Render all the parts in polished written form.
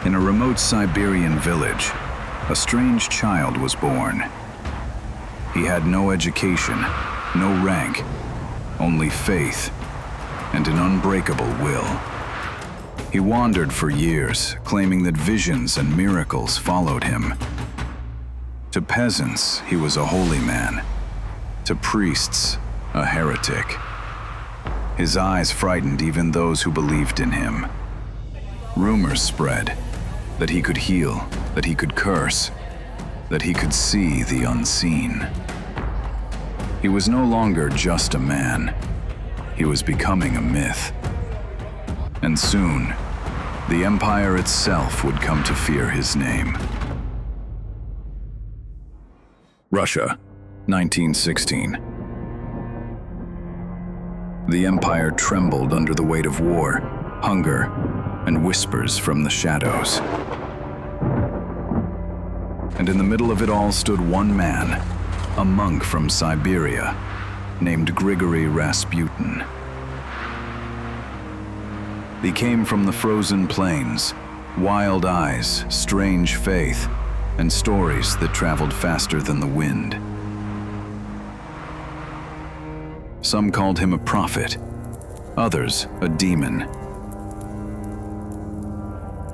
In a remote Siberian village, a strange child was born. He had no education, no rank, only faith and an unbreakable will. He wandered for years, claiming that visions and miracles followed him. To peasants, he was a holy man. To priests, a heretic. His eyes frightened even those who believed in him. Rumors spread that he could heal, that he could curse, that he could see the unseen. He was no longer just a man. He was becoming a myth. And soon, the empire itself would come to fear his name. Russia, 1916. The empire trembled under the weight of war, hunger, and whispers from the shadows. And in the middle of it all stood one man, a monk from Siberia, named Grigori Rasputin. He came from the frozen plains, wild eyes, strange faith, and stories that traveled faster than the wind. Some called him a prophet, others a demon.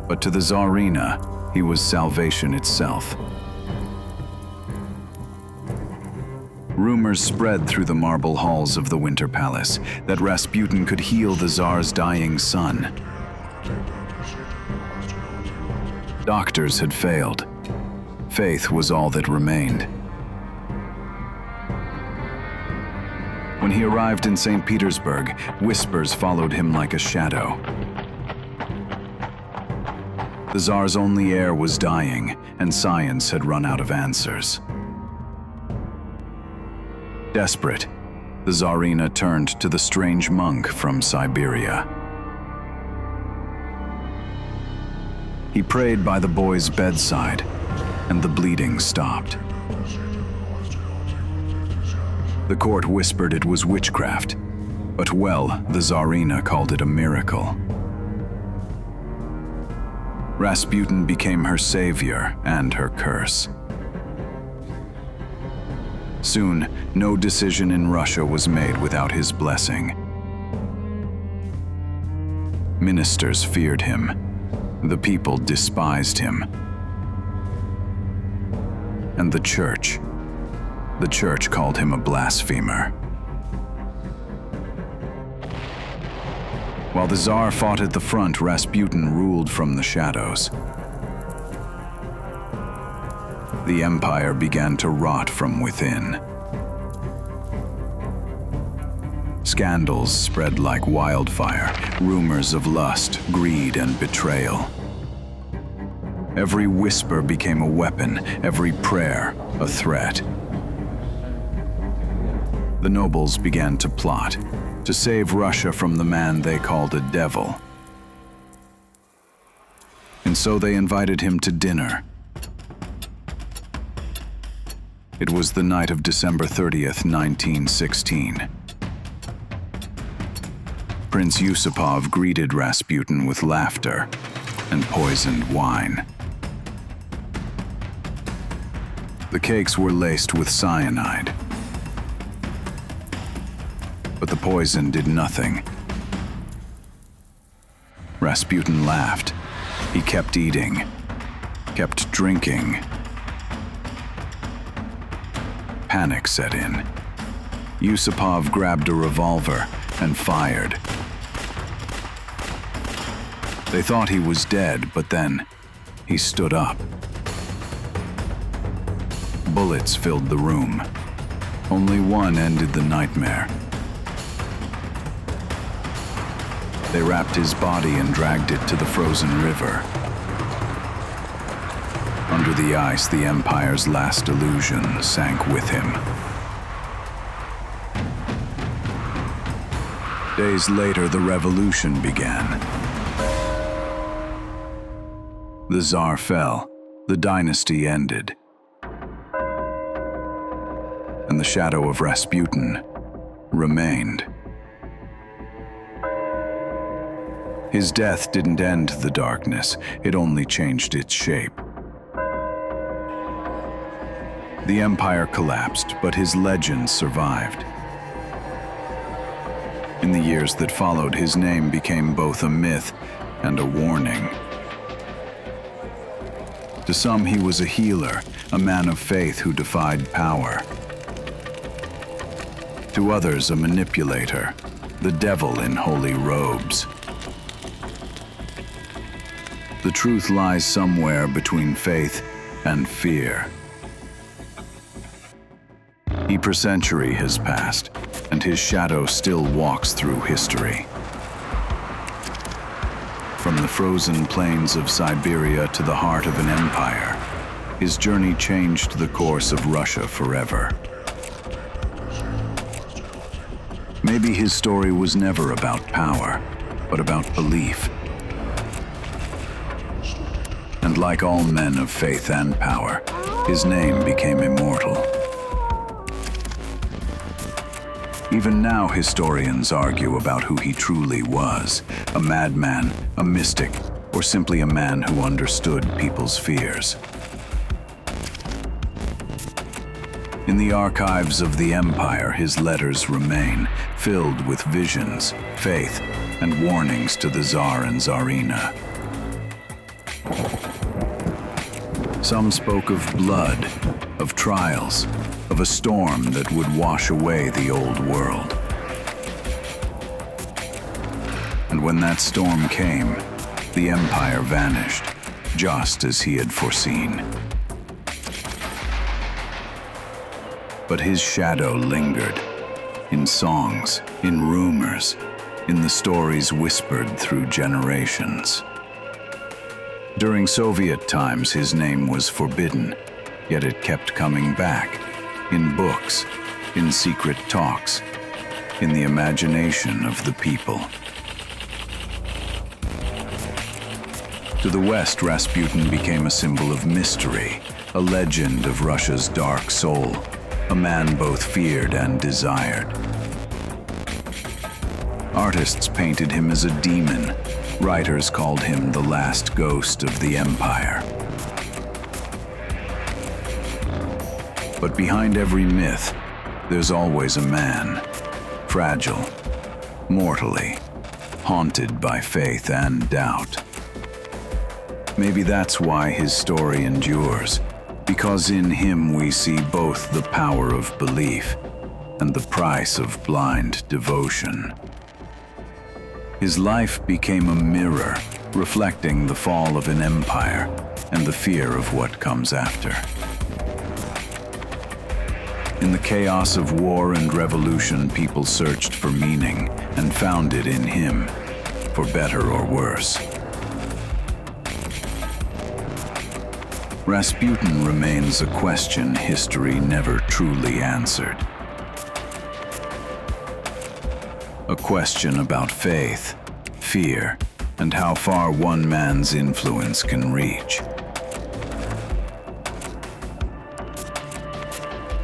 But to the Tsarina, he was salvation itself. Rumors spread through the marble halls of the Winter Palace that Rasputin could heal the Tsar's dying son. Doctors had failed. Faith was all that remained. When he arrived in St. Petersburg, whispers followed him like a shadow. The Tsar's only heir was dying, and science had run out of answers. Desperate, the Tsarina turned to the strange monk from Siberia. He prayed by the boy's bedside, and the bleeding stopped. The court whispered it was witchcraft, but the Tsarina called it a miracle. Rasputin became her savior and her curse. Soon, no decision in Russia was made without his blessing. Ministers feared him. The people despised him. And the church called him a blasphemer. While the Tsar fought at the front, Rasputin ruled from the shadows. The empire began to rot from within. Scandals spread like wildfire, rumors of lust, greed, and betrayal. Every whisper became a weapon, every prayer a threat. The nobles began to plot, to save Russia from the man they called a devil. And so they invited him to dinner. It was the night of December 30th, 1916. Prince Yusupov greeted Rasputin with laughter and poisoned wine. The cakes were laced with cyanide. But the poison did nothing. Rasputin laughed. He kept eating, kept drinking. Panic set in. Yusupov grabbed a revolver and fired. They thought he was dead, but then he stood up. Bullets filled the room. Only one ended the nightmare. They wrapped his body and dragged it to the frozen river. Under the ice, the Empire's last illusion sank with him. Days later, the revolution began. The Tsar fell, the dynasty ended. And the shadow of Rasputin remained. His death didn't end the darkness, it only changed its shape. The empire collapsed, but his legend survived. In the years that followed, his name became both a myth and a warning. To some, he was a healer, a man of faith who defied power. To others, a manipulator, the devil in holy robes. The truth lies somewhere between faith and fear. A century has passed, and his shadow still walks through history. From the frozen plains of Siberia to the heart of an empire, his journey changed the course of Russia forever. Maybe his story was never about power, but about belief. And like all men of faith and power, his name became immortal. Even now, historians argue about who he truly was, a madman, a mystic, or simply a man who understood people's fears. In the archives of the empire, his letters remain, filled with visions, faith, and warnings to the Tsar and Tsarina. Some spoke of blood, of trials, of a storm that would wash away the old world. And when that storm came, the empire vanished, just as he had foreseen. But his shadow lingered, in songs, in rumors, in the stories whispered through generations. During Soviet times, his name was forbidden, yet it kept coming back, in books, in secret talks, in the imagination of the people. To the West, Rasputin became a symbol of mystery, a legend of Russia's dark soul, a man both feared and desired. Artists painted him as a demon. Writers called him the last ghost of the empire. But behind every myth, there's always a man, fragile, mortally, haunted by faith and doubt. Maybe that's why his story endures, because in him we see both the power of belief and the price of blind devotion. His life became a mirror, reflecting the fall of an empire and the fear of what comes after. In the chaos of war and revolution, people searched for meaning and found it in him, for better or worse. Rasputin remains a question history never truly answered. A question about faith, fear, and how far one man's influence can reach.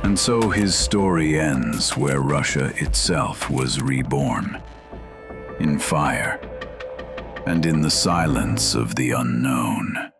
And so his story ends where Russia itself was reborn, in fire and in the silence of the unknown.